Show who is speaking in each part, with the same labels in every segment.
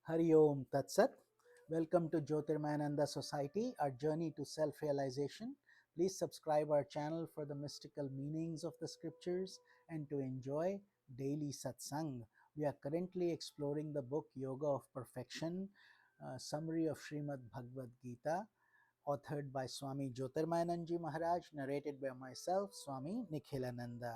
Speaker 1: Hari Om Tat Sat. Welcome to Jyotirmayananda Society, our journey to self-realization. Please subscribe our channel for the mystical meanings of the scriptures and to enjoy daily satsang. We are currently exploring the book Yoga of Perfection, summary of Srimad Bhagavad Gita, authored by Swami Jyotirmayananda Maharaj, narrated by myself, Swami Nikhilananda.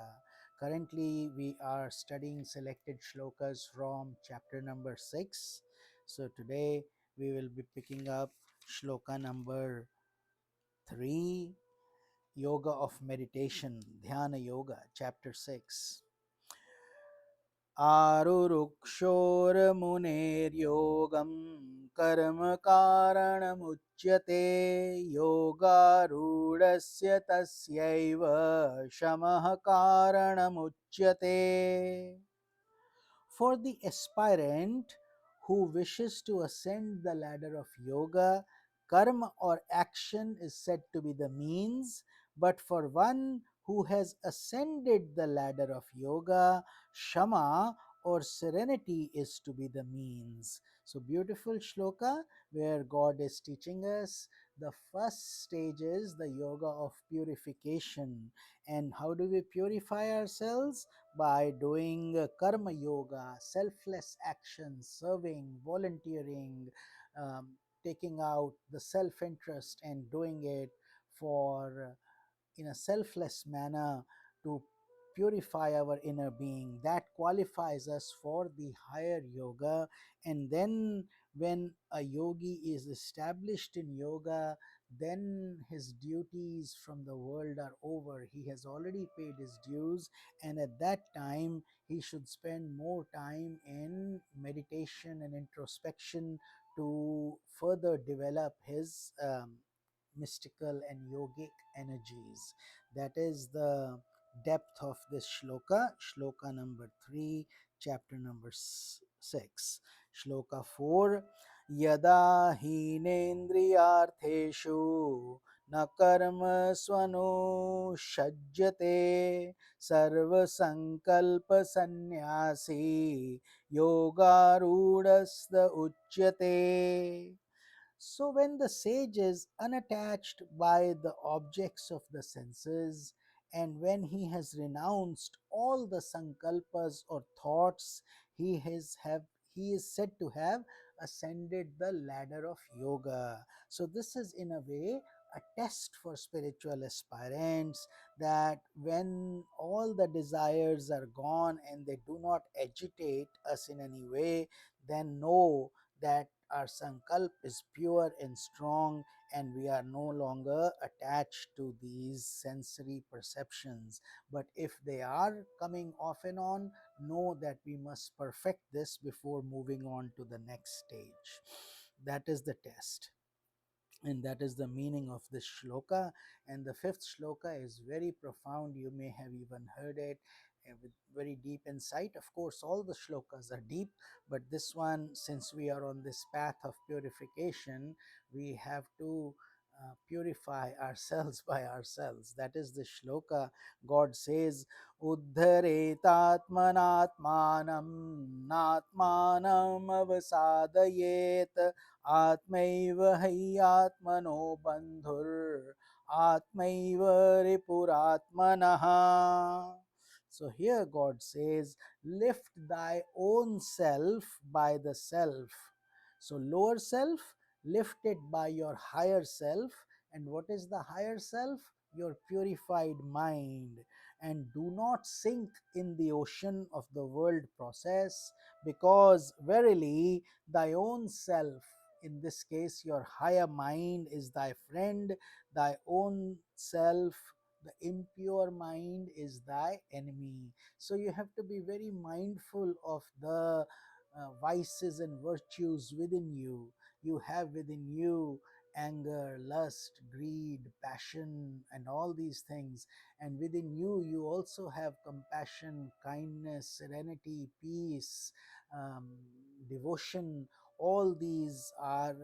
Speaker 1: Currently, we are studying selected shlokas from chapter number 6. So, today we will be picking up shloka number 3, Yoga of Meditation, Dhyana Yoga, chapter 6. आरुरुक्षोर्मुनेर्योगं कर्म कारणमुच्यते योगारूढस्य तस्यैव शमः कारणमुच्यते. For the aspirant who wishes to ascend the ladder of yoga, karma or action is said to be the means, but for one who has ascended the ladder of yoga, shama or serenity is to be the means. So, beautiful shloka where God is teaching us the first stage is the yoga of purification. And how do we purify ourselves? By doing karma yoga, selfless action, serving, volunteering, taking out the self interest and doing it for in a selfless manner to purify our inner being. That qualifies us for the higher yoga. And then when a yogi is established in yoga, then his duties from the world are over. He has already paid his dues, and at that time he should spend more time in meditation and introspection to further develop his mystical and yogic energies. That is the depth of this shloka, shloka number 3, chapter number 6. Shloka 4, Yada hinendriyartheshu na karma swano shajjate sarva sankalpa sannyasi yogarudasda uchyate. So, when the sage is unattached by the objects of the senses, and when he has renounced all the sankalpas or thoughts, he is said to have ascended the ladder of yoga. So, this is in a way a test for spiritual aspirants, that when all the desires are gone and they do not agitate us in any way, then know that our sankalp is pure and strong, and we are no longer attached to these sensory perceptions. But if they are coming off and on, know that we must perfect this before moving on to the next stage. That is the test, and that is the meaning of this shloka. And the fifth shloka is very profound. You may have even heard it, with very deep insight. Of course, all the shlokas are deep, but this one, since we are on this path of purification, we have to purify ourselves by ourselves. That is the shloka. God says, Uddharetatmanatmanam natmanam avasadayet आत्मैव हैयात्मनो बन्धुर आत्मैव रिपुरात्मनः. So here God says, lift thy own self by the self. So lower self, lifted by your higher self. And what is the higher self? Your purified mind. And do not sink in the ocean of the world process, because verily thy own self, in this case your higher mind, is thy friend. Thy own self, the impure mind, is thy enemy. So you have to be very mindful of the vices and virtues within you. You have within you anger, lust, greed, passion, and all these things. And within you, you also have compassion, kindness, serenity, peace, um, devotion. All these are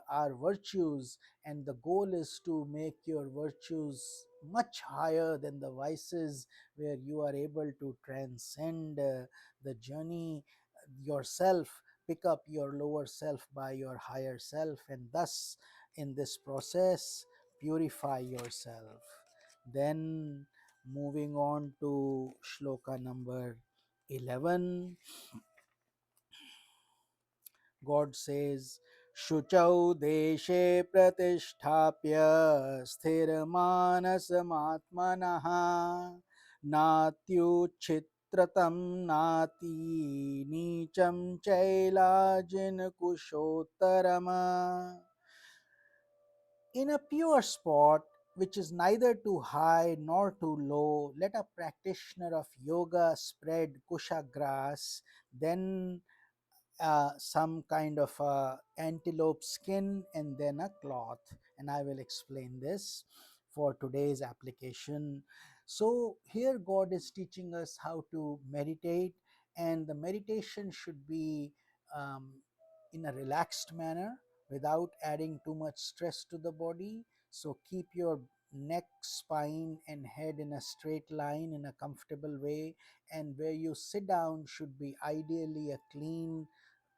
Speaker 1: are virtues, and the goal is to make your virtues much higher than the vices, where you are able to transcend the journey yourself, pick up your lower self by your higher self, and thus in this process purify yourself. Then moving on to shloka number 11, God says, Shuchau deshe pratisthapya sthiramanasamaatmanaha natyuchitratam nati nicham chailajin kushotarama. In a pure spot, which is neither too high nor too low, let a practitioner of yoga spread kusha grass, then some kind of antelope skin, and then a cloth. And I will explain this for today's application. So here God is teaching us how to meditate, and the meditation should be um, in a relaxed manner without adding too much stress to the body. So keep your neck, spine and head in a straight line in a comfortable way, and where you sit down should be ideally a clean,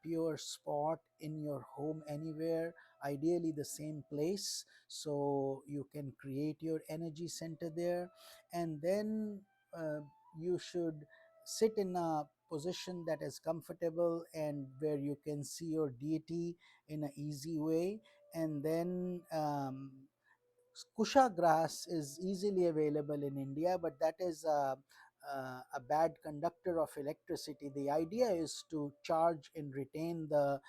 Speaker 1: pure spot in your home, anywhere, ideally the same place, so you can create your energy center there. And then uh, you should sit in a position that is comfortable and where you can see your deity in an easy way. And then kusha grass is easily available in India, but that is a bad conductor of electricity. The idea is to charge and retain the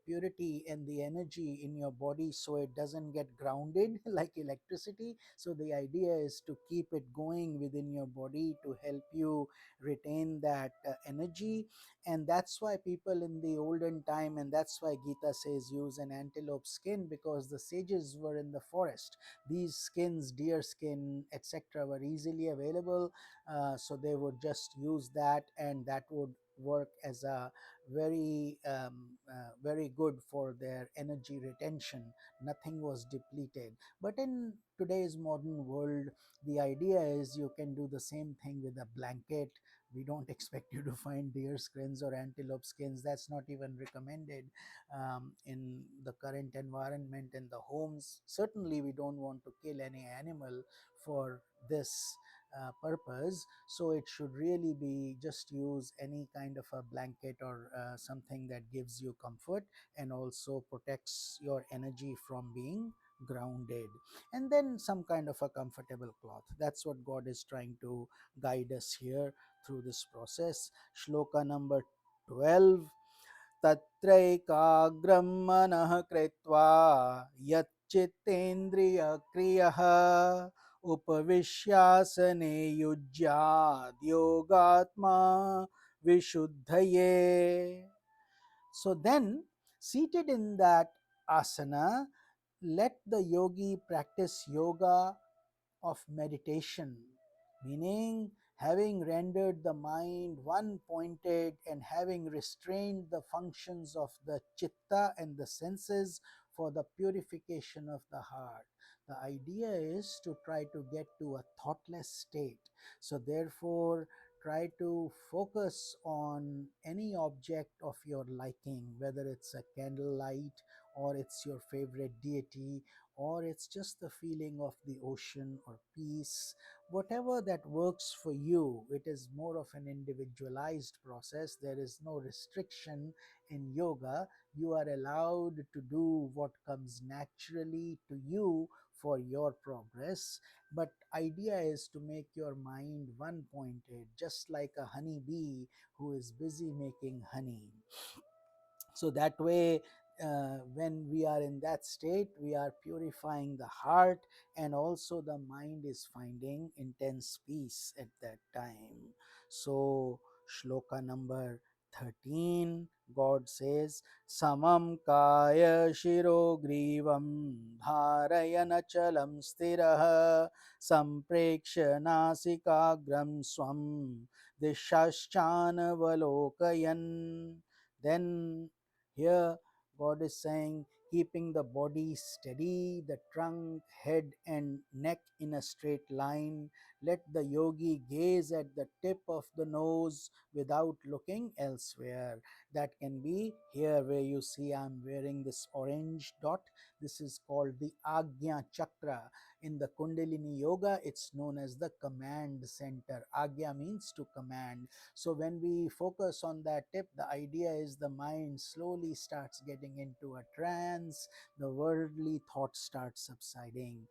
Speaker 1: purity and the energy in your body so it doesn't get grounded like electricity. So the idea is to keep it going within your body to help you retain that energy. And that's why people in the olden time, and that's why Gita says use an antelope skin, because the sages were in the forest. These skins, deer skin etc., were easily available, so they would just use that, and that would work as a very good for their energy retention. Nothing was depleted. But in today's modern world, the idea is you can do the same thing with a blanket. We don't expect you to find deer skins or antelope skins. That's not even recommended in the current environment in the homes. Certainly we don't want to kill any animal for this purpose, so it should really be just use any kind of a blanket or something that gives you comfort and also protects your energy from being grounded. And then some kind of a comfortable cloth. That's what God is trying to guide us here through this process. Shloka number 12, तत्रैकाग्रं मनः कृत्वा यच्चित्तेन्द्रियक्रियः उपविश्यासने युज्याद् योगात्मा vishuddhaye. So then, seated in that asana, let the yogi practice yoga of meditation, meaning having rendered the mind one pointed and having restrained the functions of the chitta and the senses for the purification of the heart. The idea is to try to get to a thoughtless state. So, therefore, try to focus on any object of your liking, whether it's a candlelight or it's your favorite deity, or it's just the feeling of the ocean or peace, whatever that works for you. It is more of an individualized process. There is no restriction in yoga. You are allowed to do what comes naturally to you for your progress. But idea is to make your mind one pointed, just like a honey bee who is busy making honey. So that way, when we are in that state, we are purifying the heart, and also the mind is finding intense peace at that time. So shloka number 13, God says, samam kaya shiro grivam dharayana chalam sthirah sampreksha nasikagram swam dishashchana valokayan. Then here God is saying, keeping the body steady, the trunk, head and neck in a straight line, Let the yogi gaze at the tip of the nose without looking elsewhere. That can be here where you see I'm wearing this orange dot. This is called the Agnya Chakra. In the Kundalini Yoga, it's known as the command center. Agya means to command. So when we focus on that tip, the idea is the mind slowly starts getting into a trance, the worldly thoughts start subsiding.